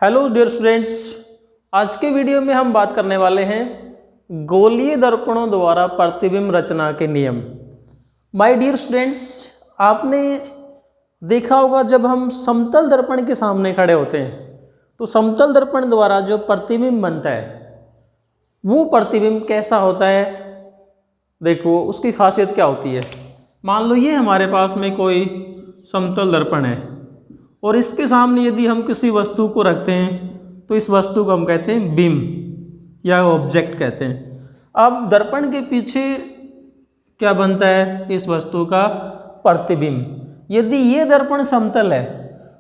Hello dear students, आज के video में हम बात करने वाले हैं गोलीय दर्पणों द्वारा प्रतिबिंब रचना के नियम। माय डियर स्टूडेंट्स, आपने देखा होगा जब हम समतल दर्पण के सामने खड़े होते हैं तो समतल दर्पण द्वारा जो प्रतिबिंब बनता है वो प्रतिबिंब कैसा होता है। देखो उसकी खासियत क्या होती है। मान लो ये हमारे पास में कोई समतल दर्पण है और इसके सामने यदि हम किसी वस्तु को रखते हैं तो इस वस्तु को हम कहते हैं बिंब या ऑब्जेक्ट कहते हैं। अब दर्पण के पीछे क्या बनता है, इस वस्तु का प्रतिबिंब। यदि ये दर्पण समतल है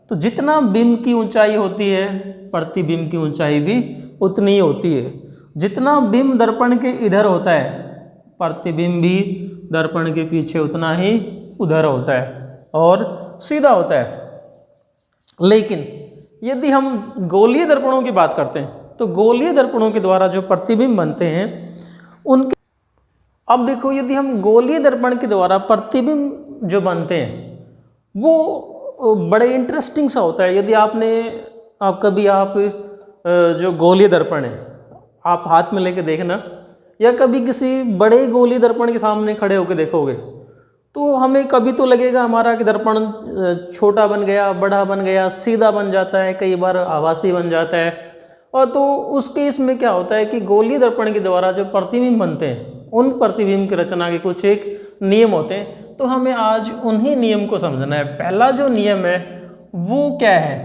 तो जितना बिंब की ऊंचाई होती है प्रतिबिंब की ऊंचाई भी उतनी ही होती है। जितना बिंब दर्पण के इधर होता है प्रतिबिंब भी दर्पण के पीछे उतना ही उधर होता है और सीधा होता है। लेकिन यदि हम गोलीय दर्पणों की बात करते हैं तो गोलीय दर्पणों के द्वारा जो प्रतिबिंब बनते हैं उनके, अब देखो यदि हम गोलीय दर्पण के द्वारा प्रतिबिंब जो बनते हैं वो बड़े इंटरेस्टिंग सा होता है। यदि आपने कभी जो गोलीय दर्पण है आप हाथ में लेके देखना या कभी किसी बड़े गोलीय दर्पण के सामने खड़े होकर देखोगे तो हमें कभी तो लगेगा हमारा कि दर्पण छोटा बन गया, बड़ा बन गया, सीधा बन जाता है, कई बार आभासी बन जाता है। और तो उस केस में क्या होता है कि गोलीय दर्पण के द्वारा जो प्रतिबिंब बनते हैं उन प्रतिबिंब की रचना के कुछ एक नियम होते हैं। तो हमें आज उन्हीं नियम को समझना है। पहला जो नियम है वो क्या है,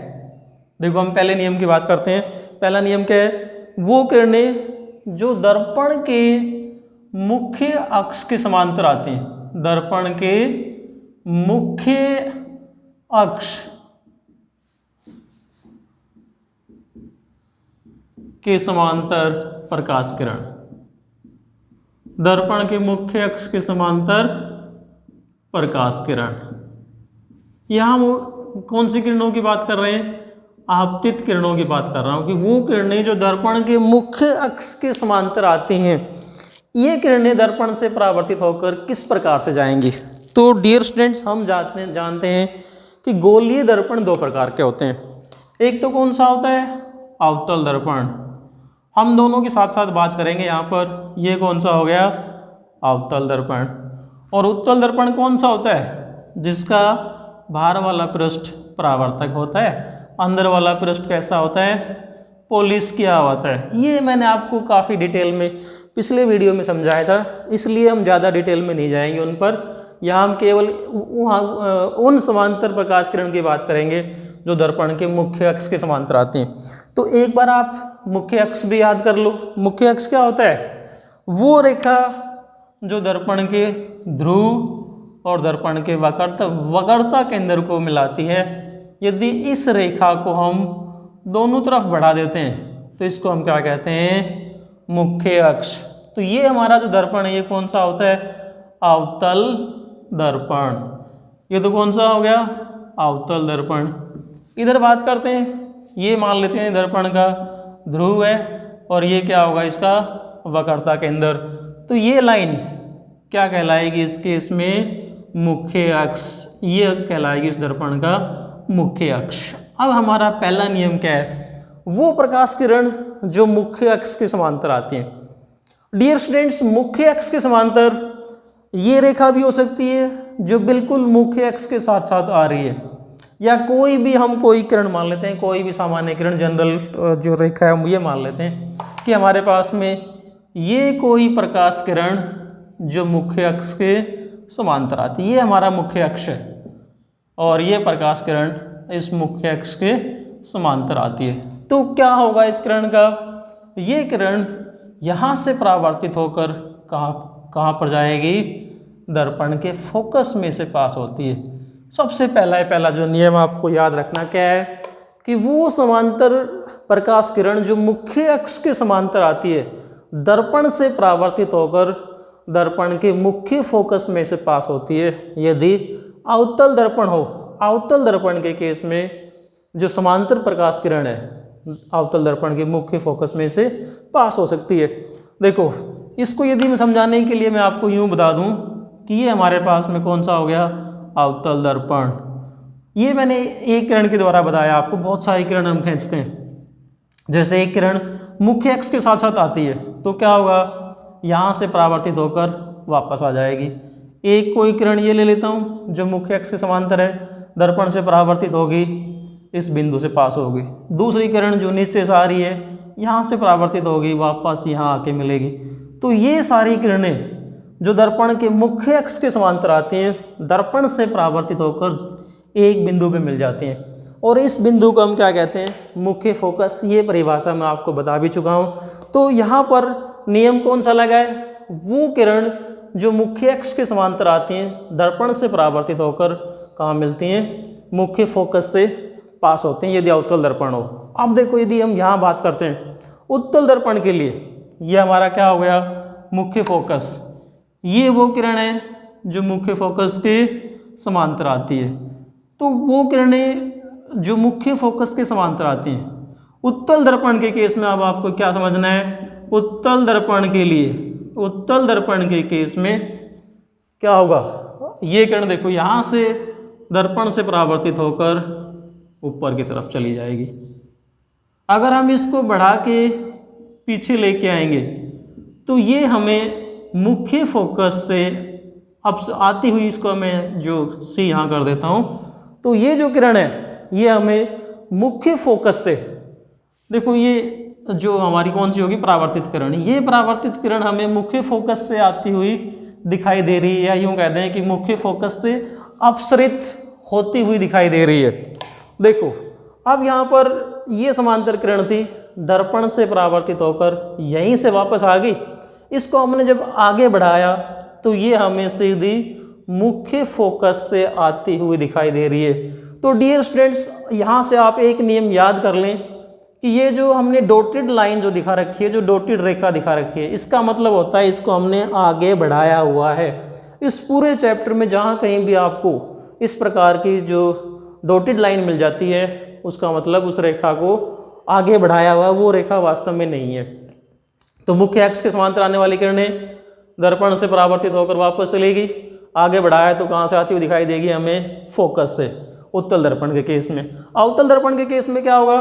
देखो हम पहले नियम की बात करते हैं। पहला नियम क्या है, वो किरणें जो दर्पण के मुख्य अक्ष के समांतर आती हैं, दर्पण के मुख्य अक्ष के समांतर प्रकाश किरण, दर्पण के मुख्य अक्ष के समांतर प्रकाश किरण। यहां हम कौन सी किरणों की बात कर रहे हैं, आपतित किरणों की बात कर रहा हूं कि वो किरणें जो दर्पण के मुख्य अक्ष के समांतर आती हैं ये किरणें दर्पण से परावर्तित होकर किस प्रकार से जाएंगी। तो डियर स्टूडेंट्स, हम जानते हैं कि गोलीय दर्पण दो प्रकार के होते हैं। एक तो कौन सा होता है, अवतल दर्पण। हम दोनों के साथ साथ बात करेंगे यहाँ पर। ये कौन सा हो गया, अवतल दर्पण। और उत्तल दर्पण कौन सा होता है, जिसका बाहर वाला पृष्ठ परावर्तक होता है, अंदर वाला पृष्ठ कैसा होता है, पॉलिश किया होता है। ये मैंने आपको काफ़ी डिटेल में पिछले वीडियो में समझाया था, इसलिए हम ज़्यादा डिटेल में नहीं जाएंगे उन पर। यहाँ हम केवल उन समांतर प्रकाश किरण की बात करेंगे जो दर्पण के मुख्य अक्ष के समांतर आते हैं। तो एक बार आप मुख्य अक्ष भी याद कर लो। मुख्य अक्ष क्या होता है, वो रेखा जो दर्पण के ध्रुव और दर्पण के वक्रता केंद्र को मिलाती है। यदि इस रेखा को हम दोनों तरफ बढ़ा देते हैं तो इसको हम क्या कहते हैं, मुख्य अक्ष। तो ये हमारा जो दर्पण है ये कौन सा होता है, अवतल दर्पण। ये तो कौन सा हो गया, अवतल दर्पण। इधर बात करते हैं, ये मान लेते हैं दर्पण का ध्रुव है और ये क्या होगा, इसका वक्रता केंद्र। तो ये लाइन क्या कहलाएगी इस केस में, मुख्य अक्ष। ये कहलाएगी इस दर्पण का मुख्य अक्ष। अब हमारा पहला नियम क्या है, वो प्रकाश किरण जो मुख्य अक्ष के समांतर आती हैं। डियर स्टूडेंट्स, मुख्य अक्ष के समांतर ये रेखा भी हो सकती है जो बिल्कुल मुख्य अक्ष के साथ साथ आ रही है, या कोई भी हम कोई किरण मान लेते हैं, कोई भी सामान्य किरण, जनरल जो रेखा है हम ये मान लेते हैं कि हमारे पास में ये कोई प्रकाश किरण जो मुख्य अक्ष के समांतर आती है, ये हमारा मुख्य अक्ष है और ये प्रकाश किरण इस मुख्य अक्ष के समांतर आती है। तो क्या होगा इस किरण का, ये किरण यहाँ से परावर्तित होकर कहाँ पर जाएगी, दर्पण के फोकस में से पास होती है। सबसे पहला जो नियम आपको याद रखना क्या है कि वो समांतर प्रकाश किरण जो मुख्य अक्ष के समांतर आती है दर्पण से परावर्तित होकर दर्पण के मुख्य फोकस में से पास होती है। यदि अवतल दर्पण हो, अवतल दर्पण के केस में जो समांतर प्रकाश किरण है अवतल दर्पण के मुख्य फोकस में से पास हो सकती है। देखो इसको यदि मैं समझाने के लिए मैं आपको यूं बता दूं कि ये हमारे पास में कौन सा हो गया, अवतल दर्पण। ये मैंने एक किरण के द्वारा बताया आपको, बहुत सारी किरण हम खींचते हैं जैसे एक किरण मुख्य अक्ष के साथ साथ आती है तो क्या होगा, यहाँ से परावर्तित होकर वापस आ जाएगी। एक कोई किरण ये ले लेता हूँ जो मुख्य अक्ष के समांतर है, दर्पण से परावर्तित होगी, इस बिंदु से पास होगी। दूसरी किरण जो नीचे से आ रही है यहाँ से परावर्तित होगी, वापस यहाँ आके मिलेगी। तो ये सारी किरणें जो दर्पण के मुख्य अक्ष के समांतर आती हैं, दर्पण से परावर्तित होकर एक बिंदु पे मिल जाती हैं और इस बिंदु को हम क्या कहते हैं, मुख्य फोकस। ये परिभाषा मैं आपको बता भी चुका हूँ। तो यहाँ पर नियम कौन सा लगा है, वो किरण जो मुख्य अक्ष के समांतर आती हैं, दर्पण से परावर्तित होकर कहाँ मिलती हैं, मुख्य फोकस से पास होते हैं, यदि अवतल दर्पण हो। अब देखो यदि हम यहाँ बात करते हैं उत्तल दर्पण के लिए, ये हमारा क्या हो गया, मुख्य फोकस। ये वो किरण है जो मुख्य फोकस के समांतर आती है। तो वो किरणें जो मुख्य फोकस के समांतर आती हैं, उत्तल दर्पण के केस में अब आपको क्या समझना है, उत्तल दर्पण के लिए, उत्तल दर्पण के केस में क्या होगा, ये किरण देखो यहाँ से दर्पण से परावर्तित होकर ऊपर की तरफ चली जाएगी। अगर हम इसको बढ़ा के पीछे लेके आएंगे तो ये हमें मुख्य फोकस से अब आती हुई, इसको मैं जो सी यहाँ कर देता हूँ, तो ये जो किरण है ये हमें मुख्य फोकस से, देखो ये जो हमारी कौन सी होगी, परावर्तित किरण। ये परावर्तित किरण हमें मुख्य फोकस से आती हुई दिखाई दे रही है, या यूँ कहते हैं कि मुख्य फोकस से अपसरित होती हुई दिखाई दे रही है। देखो अब यहाँ पर ये समांतर किरण थी, दर्पण से परावर्तित होकर यहीं से वापस आ गई। इसको हमने जब आगे बढ़ाया तो ये हमें सीधी मुख्य फोकस से आती हुई दिखाई दे रही है। तो डियर स्टूडेंट्स, यहाँ से आप एक नियम याद कर लें कि ये जो हमने डॉटेड लाइन जो दिखा रखी है, जो डॉटेड रेखा दिखा रखी है, इसका मतलब होता है इसको हमने आगे बढ़ाया हुआ है। इस पूरे चैप्टर में जहाँ कहीं भी आपको इस प्रकार की जो डॉटेड लाइन मिल जाती है, उसका मतलब उस रेखा को आगे बढ़ाया हुआ, वो रेखा वास्तव में नहीं है। तो मुख्य अक्ष के समांतर आने वाली किरणें दर्पण से परावर्तित होकर वापस चलेगी, आगे बढ़ाया तो कहाँ से आती हुई दिखाई देगी, हमें फोकस से, उत्तल दर्पण के केस में। अवतल दर्पण के केस में क्या होगा,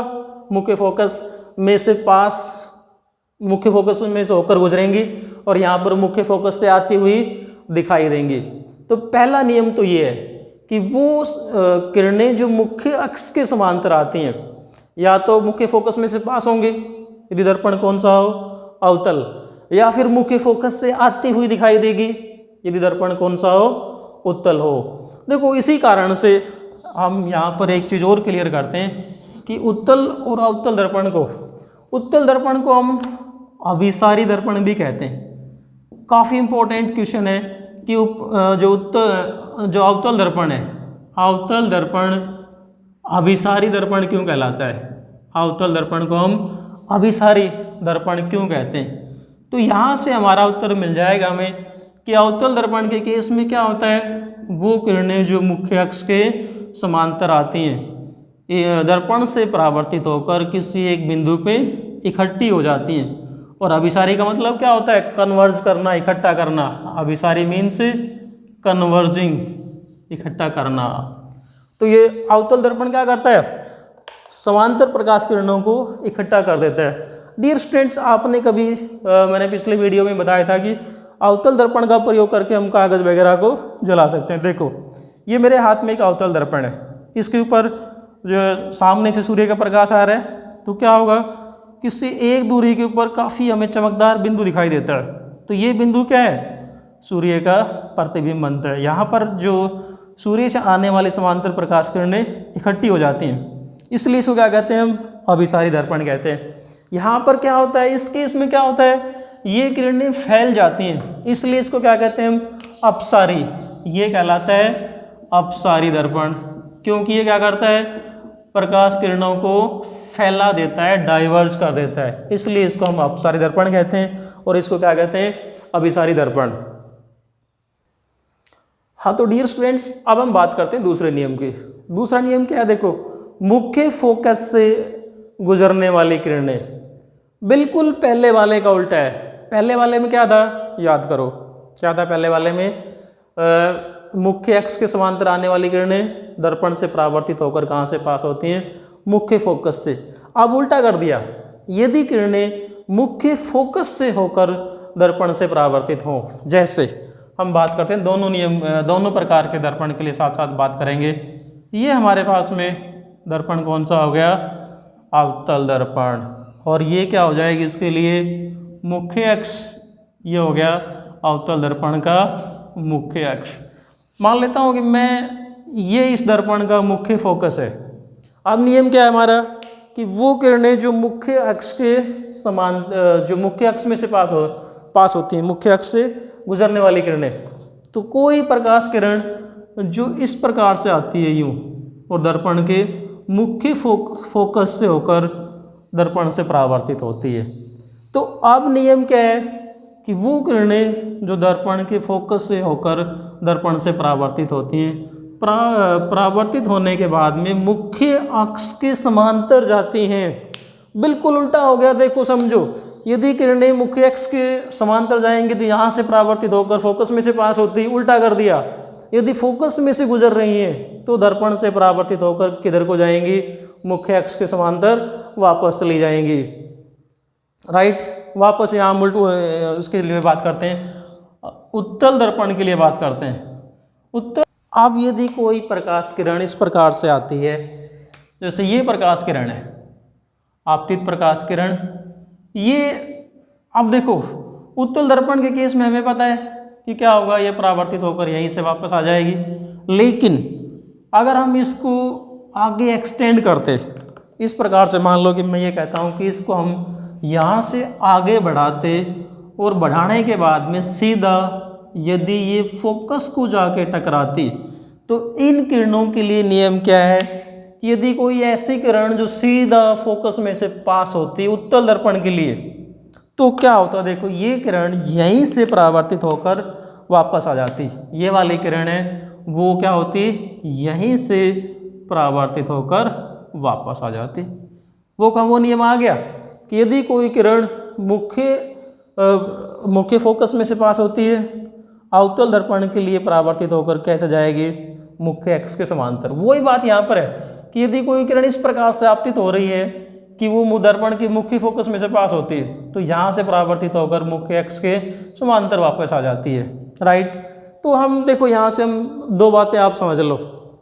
मुख्य फोकस में से पास, मुख्य फोकस में से होकर गुजरेंगी और यहाँ पर मुख्य फोकस से आती हुई दिखाई देंगी। तो पहला नियम तो ये है कि वो किरणें जो मुख्य अक्ष के समांतर आती हैं, या तो मुख्य फोकस में से पास होंगे यदि दर्पण कौन सा हो, अवतल, या फिर मुख्य फोकस से आती हुई दिखाई देगी यदि दर्पण कौन सा हो, उत्तल हो। देखो इसी कारण से हम यहाँ पर एक चीज़ और क्लियर करते हैं कि उत्तल और अवतल दर्पण को, उत्तल दर्पण को हम अभिसारी दर्पण भी कहते हैं। काफ़ी इंपॉर्टेंट क्वेश्चन है कि जो अवतल दर्पण है, अवतल दर्पण अभिसारी दर्पण क्यों कहलाता है, अवतल दर्पण को हम अभिसारी दर्पण क्यों कहते हैं। तो यहाँ से हमारा उत्तर मिल जाएगा हमें कि अवतल दर्पण के केस में क्या होता है, वो किरणें जो मुख्य अक्ष के समांतर आती हैं, दर्पण से परावर्तित होकर किसी एक बिंदु पे इकट्ठी हो जाती हैं। और अभिसारी का मतलब क्या होता है, कन्वर्ज करना, इकट्ठा करना। अभिसारी मीन्स कन्वर्जिंग, इकट्ठा करना। तो ये अवतल दर्पण क्या करता है, समांतर प्रकाश किरणों को इकट्ठा कर देता है। डियर स्टूडेंट्स, आपने कभी मैंने पिछले वीडियो में बताया था कि अवतल दर्पण का प्रयोग करके हम कागज़ वगैरह को जला सकते हैं। देखो ये मेरे हाथ में एक अवतल दर्पण है, इसके ऊपर जो सामने से सूर्य का प्रकाश आ रहा है, तो क्या होगा, किसी एक दूरी के ऊपर काफ़ी हमें चमकदार बिंदु दिखाई देता है। तो ये बिंदु क्या है, सूर्य का प्रतिबिंब बनता है। यहाँ पर जो सूर्य से आने वाले समांतर प्रकाश किरणें इकट्ठी हो जाती हैं, इसलिए इसको क्या कहते हैं, हम अभिसारी दर्पण कहते हैं। यहाँ पर क्या होता है, इस केस में क्या होता है, ये किरणें फैल जाती हैं, इसलिए इसको क्या कहते हैं हम, अपसारी। ये कहलाता है अपसारी दर्पण, क्योंकि ये क्या करता है, प्रकाश किरणों को फैला देता है, डाइवर्ज कर देता है, इसलिए इसको हम अपसारी दर्पण कहते हैं। और इसको क्या कहते हैं, अभिसारी दर्पण। हाँ, तो डियर स्टूडेंट्स, अब हम बात करते हैं दूसरे नियम की। दूसरा नियम क्या है, देखो, मुख्य फोकस से गुजरने वाली किरणें बिल्कुल पहले वाले का उल्टा है। पहले वाले में क्या था, याद करो क्या था, पहले वाले में मुख्य अक्ष के समांतर आने वाली किरणें दर्पण से परावर्तित होकर कहाँ से पास होती हैं, मुख्य फोकस से। अब उल्टा कर दिया, यदि किरणें मुख्य फोकस से होकर दर्पण से परावर्तित हों। जैसे हम बात करते हैं दोनों प्रकार के दर्पण के लिए साथ साथ बात करेंगे। ये हमारे पास में दर्पण कौन सा हो गया, अवतल दर्पण, और ये क्या हो जाएगी इसके लिए, मुख्य अक्ष। ये हो गया अवतल दर्पण का मुख्य अक्ष। मान लेता हूँ कि ये इस दर्पण का मुख्य फोकस है। अब नियम क्या है हमारा कि वो किरणें जो मुख्य अक्ष के समान, जो मुख्य अक्ष में से पास होती हैं, मुख्य अक्ष से गुजरने वाली किरणें, तो कोई प्रकाश किरण जो इस प्रकार से आती है यूं और दर्पण के मुख्य फोकस से होकर दर्पण से परावर्तित होती है। तो अब नियम क्या है कि वो किरणें जो दर्पण के फोकस से होकर दर्पण से परावर्तित होती हैं, परावर्तित होने के बाद में मुख्य अक्ष के समांतर जाती हैं। बिल्कुल उल्टा हो गया, देखो समझो, यदि किरणें मुख्य अक्ष के समांतर जाएंगी तो यहाँ से परावर्तित होकर फोकस में से पास होती, उल्टा कर दिया। यदि फोकस में से गुजर रही हैं तो दर्पण से परावर्तित होकर किधर को जाएंगी, मुख्य अक्ष के समांतर वापस चली जाएंगी। राइट, वापस यहाँ उसके लिए बात करते हैं, उत्तल दर्पण के लिए बात करते हैं। उत्तल, अब यदि कोई प्रकाश किरण इस प्रकार से आती है, जैसे ये प्रकाश किरण है, आपतित प्रकाश किरण, ये अब देखो उत्तल दर्पण के केस में हमें पता है कि क्या होगा, ये परावर्तित होकर यहीं से वापस आ जाएगी। लेकिन अगर हम इसको आगे एक्सटेंड करते इस प्रकार से, मान लो कि मैं ये कहता हूँ कि इसको हम यहाँ से आगे बढ़ाते और बढ़ाने के बाद में सीधा यदि ये फोकस को जाके टकराती, तो इन किरणों के लिए नियम क्या है कि यदि कोई ऐसी किरण जो सीधा फोकस में से पास होती है उत्तल दर्पण के लिए, तो क्या होता, देखो ये किरण यहीं से परावर्तित होकर वापस आ जाती। ये वाली किरण है वो क्या होती, यहीं से परावर्तित होकर वापस आ जाती। वो नियम आ गया कि यदि कोई किरण मुख्य फोकस में से पास होती है, अवतल दर्पण के लिए परावर्तित होकर कैसे जाएगी, मुख्य अक्ष के समांतर। वही बात यहाँ पर है कि यदि कोई किरण इस प्रकार से आपतित हो रही है कि वो दर्पण के मुख्य फोकस में से पास होती है, तो यहाँ से परावर्तित होकर मुख्य अक्ष के समांतर वापस आ जाती है। राइट, तो हम देखो यहाँ से हम दो बातें आप समझ लो,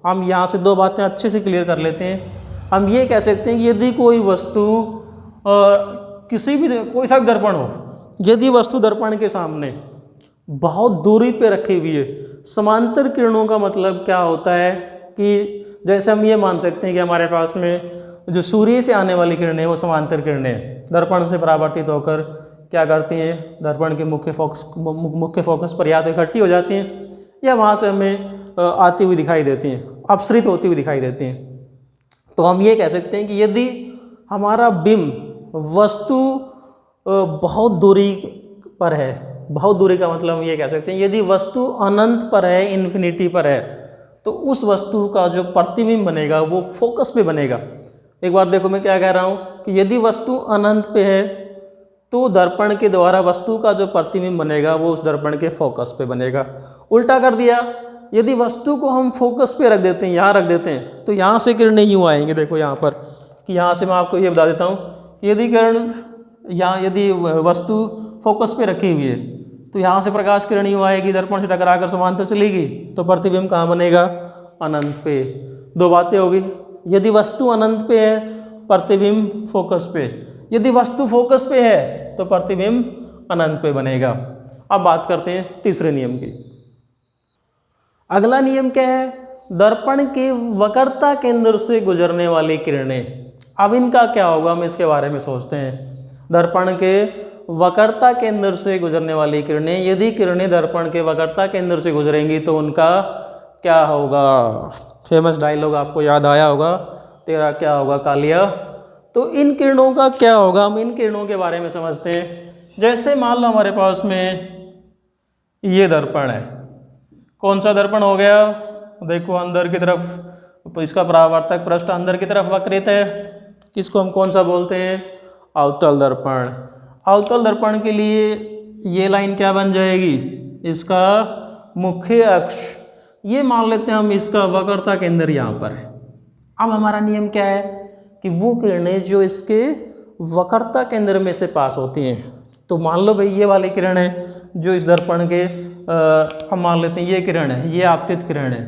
हम यहाँ से दो बातें अच्छे से क्लियर कर लेते हैं। हम ये कह सकते हैं कि यदि कोई वस्तु कोई सा दर्पण हो, यदि वस्तु दर्पण के सामने बहुत दूरी पे रखी हुई है, समांतर किरणों का मतलब क्या होता है कि जैसे हम ये मान सकते हैं कि हमारे पास में जो सूर्य से आने वाली किरणें वो समांतर किरणें दर्पण से परावर्तित होकर क्या करती हैं, दर्पण के मुख्य फोकस पर या तो इकट्ठी हो जाती हैं या वहाँ से हमें आती हुई दिखाई देती हैं, अपसृत होती हुई दिखाई देती हैं। तो हम ये कह सकते हैं कि यदि हमारा बिंब वस्तु बहुत दूरी पर है, बहुत दूरी का मतलब हम ये कह सकते हैं यदि वस्तु अनंत पर है, इन्फिनिटी पर है, तो उस वस्तु का जो प्रतिबिंब बनेगा वो फोकस पे बनेगा। एक बार देखो मैं क्या कह रहा हूँ कि यदि वस्तु अनंत पे है तो दर्पण के द्वारा वस्तु का जो प्रतिबिंब बनेगा वो उस दर्पण के फोकस पे बनेगा। उल्टा कर दिया, यदि वस्तु को हम फोकस पे रख देते हैं, यहाँ रख देते हैं, तो यहाँ से किरणें यूँ आएंगे। देखो यहाँ पर कि यहाँ से मैं आपको ये बता देता हूँ, यदि किरण यहाँ यदि वस्तु फोकस पे रखी हुई है तो यहाँ से प्रकाश किरण यूँ आएगी, दर्पण से टकरा कर समांतर चलेगी, तो प्रतिबिंब कहाँ बनेगा, अनंत पे। दो बातें होगी, यदि वस्तु अनंत पे है प्रतिबिंब फोकस पे, यदि वस्तु फोकस पे है तो प्रतिबिंब अनंत पे बनेगा। अब बात करते हैं तीसरे नियम की। अगला नियम क्या है, दर्पण के वक्रता केंद्र से गुजरने वाली किरणें। अब इनका क्या होगा, हम इसके बारे में सोचते हैं। दर्पण के वक्रता केंद्र से गुजरने वाली किरणें, यदि किरणें दर्पण के वक्रता केंद्र से गुजरेंगी तो उनका क्या होगा, फेमस डायलॉग आपको याद आया होगा, तेरा क्या होगा कालिया। तो इन किरणों का क्या होगा, हम इन किरणों के बारे में समझते हैं। जैसे मान लो हमारे पास में ये दर्पण है, कौन सा दर्पण हो गया, देखो अंदर की तरफ, तो इसका परावर्तक पृष्ठ अंदर की तरफ वक्रित है, किसको हम कौन सा बोलते हैं, अवतल दर्पण। अवतल दर्पण के लिए ये लाइन क्या बन जाएगी, इसका मुख्य अक्ष। ये मान लेते हैं हम इसका वक्रता केंद्र यहाँ पर है। अब हमारा नियम क्या है कि वो किरणें जो इसके वक्रता केंद्र में से पास होती हैं। तो मान लो भाई ये वाली किरण है जो इस दर्पण के हम मान लेते हैं ये किरण है, ये आपतित किरण है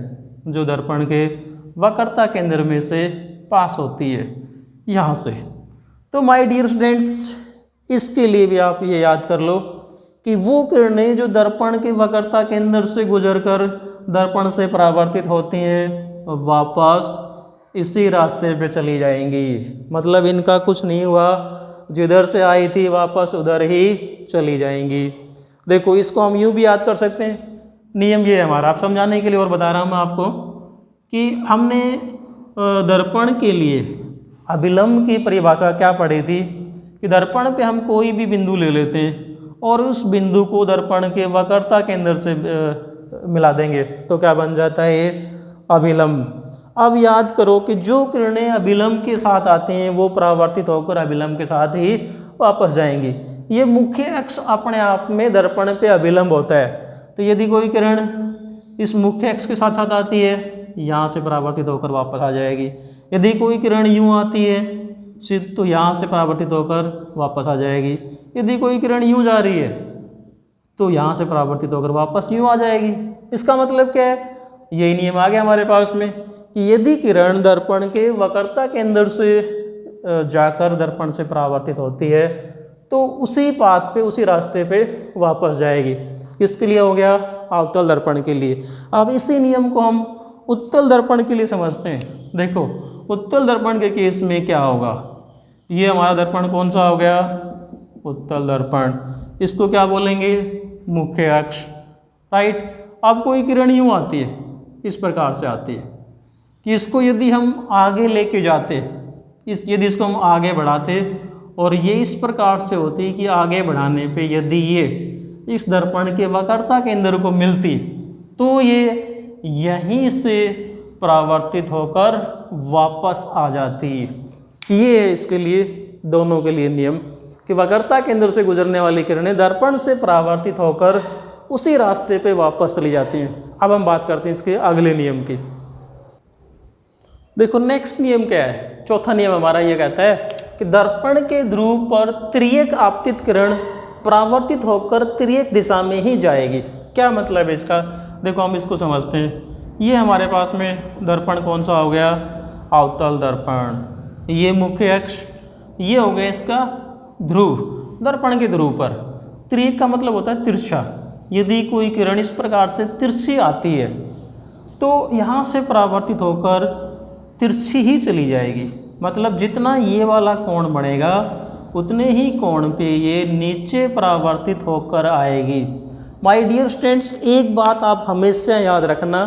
जो दर्पण के वक्रता केंद्र में से पास होती है यहाँ से। तो माय डियर स्टूडेंट्स, इसके लिए भी आप ये याद कर लो कि वो किरणें जो दर्पण के वक्रता केंद्र से गुजरकर दर्पण से परावर्तित होती हैं वापस इसी रास्ते पे चली जाएंगी। मतलब इनका कुछ नहीं हुआ, जिधर से आई थी वापस उधर ही चली जाएंगी। देखो इसको हम यूँ भी याद कर सकते हैं, नियम ये है हमारा, आप समझाने के लिए और बता रहा हूँ मैं आपको कि हमने दर्पण के लिए अभिलंब की परिभाषा क्या पढ़ी थी कि दर्पण पे हम कोई भी बिंदु ले लेते हैं और उस बिंदु को दर्पण के वक्रता केंद्र से मिला देंगे तो क्या बन जाता है, ये अभिलंब। अब याद करो कि जो किरणें अभिलंब के साथ आती हैं वो परावर्तित होकर अभिलंब के साथ ही वापस जाएंगी। ये मुख्य अक्ष अपने आप में दर्पण पे अभिलंब होता है। तो यदि कोई किरण इस मुख्य अक्ष के साथ साथ आती है यहाँ से परावर्तित होकर वापस आ जाएगी। यदि कोई किरण यूँ आती है तो यहाँ से परावर्तित होकर वापस आ जाएगी। यदि कोई किरण यूँ जा रही है तो यहाँ से परावर्तित होकर वापस यूँ आ जाएगी। इसका मतलब क्या है, यही नियम आ गया हमारे पास में कि यदि किरण दर्पण के वक्रता केंद्र से जाकर दर्पण से परावर्तित होती है तो उसी पाथ पे, उसी रास्ते पे वापस जाएगी। किसके लिए हो गया, अवतल दर्पण के लिए। अब इसी नियम को हम उत्तल दर्पण के लिए समझते हैं। देखो उत्तल दर्पण के केस में क्या होगा, ये हमारा दर्पण कौन सा हो गया, उत्तल दर्पण। इसको क्या बोलेंगे, मुख्य अक्ष, राइट। अब कोई किरण यूँ आती है, इस प्रकार से आती है कि इसको यदि हम आगे लेके जाते, यदि इसको हम आगे बढ़ाते और ये इस प्रकार से होती कि आगे बढ़ाने पे यदि ये इस दर्पण के वक्रता केंद्र को मिलती तो ये यहीं से परावर्तित होकर वापस आ जाती। ये है इसके लिए, दोनों के लिए नियम कि वक्रता केंद्र से गुजरने वाली किरणें दर्पण से परावर्तित होकर उसी रास्ते पे वापस चली जाती हैं। अब हम बात करते हैं इसके अगले नियम की। देखो नेक्स्ट नियम क्या है, चौथा नियम हमारा ये कहता है कि दर्पण के ध्रुव पर तिर्यक आपतित किरण परावर्तित होकर तिर्यक दिशा में ही जाएगी। क्या मतलब है इसका, देखो हम इसको समझते हैं। ये हमारे पास में दर्पण कौन सा हो गया, अवतल दर्पण। ये मुख्य अक्ष, ये हो गया इसका ध्रुव, दर्पण के ध्रुव पर। तिर्यक का मतलब होता है तिरछा। यदि कोई किरण इस प्रकार से तिरछी आती है तो यहाँ से परावर्तित होकर तिरछी ही चली जाएगी। मतलब जितना ये वाला कोण बढ़ेगा उतने ही कोण पे ये नीचे परावर्तित होकर आएगी। माय डियर स्टूडेंट्स, एक बात आप हमेशा याद रखना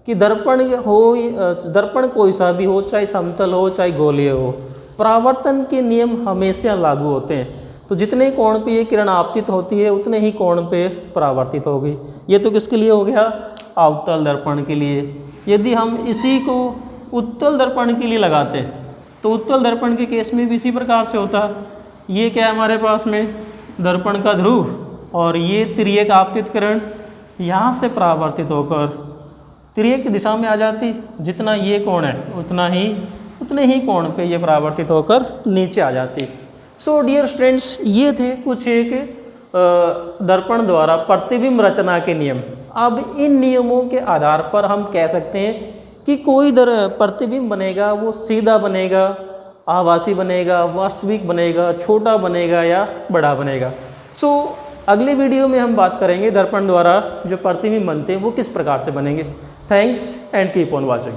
कि दर्पण कोई सा भी हो, चाहे समतल हो चाहे गोलीय हो, परावर्तन के नियम हमेशा लागू होते हैं। तो जितने कोण पे ये किरण आपतित होती है उतने ही कोण पे परावर्तित होगी। ये तो किसके लिए हो गया, अवतल दर्पण के लिए। यदि हम इसी को उत्तल दर्पण के लिए लगाते तो उत्तल दर्पण के केस में भी इसी प्रकार से होता। ये क्या है हमारे पास में, दर्पण का ध्रुव और ये तिर्यक आपतित किरण यहाँ से परावर्तित होकर तिर्यक की दिशा में आ जाती। जितना ये कोण है उतने ही कोण पे ये परावर्तित होकर नीचे आ जाती। सो डियर स्टूडेंट्स, ये थे कुछ एक दर्पण द्वारा प्रतिबिंब रचना के नियम। अब इन नियमों के आधार पर हम कह सकते हैं कि कोई प्रतिबिंब बनेगा वो सीधा बनेगा, आभासी बनेगा, वास्तविक बनेगा, छोटा बनेगा या बड़ा बनेगा। सो अगले वीडियो में हम बात करेंगे दर्पण द्वारा जो प्रतिबिंब बनते हैं वो किस प्रकार से बनेंगे। Thanks and keep on watching.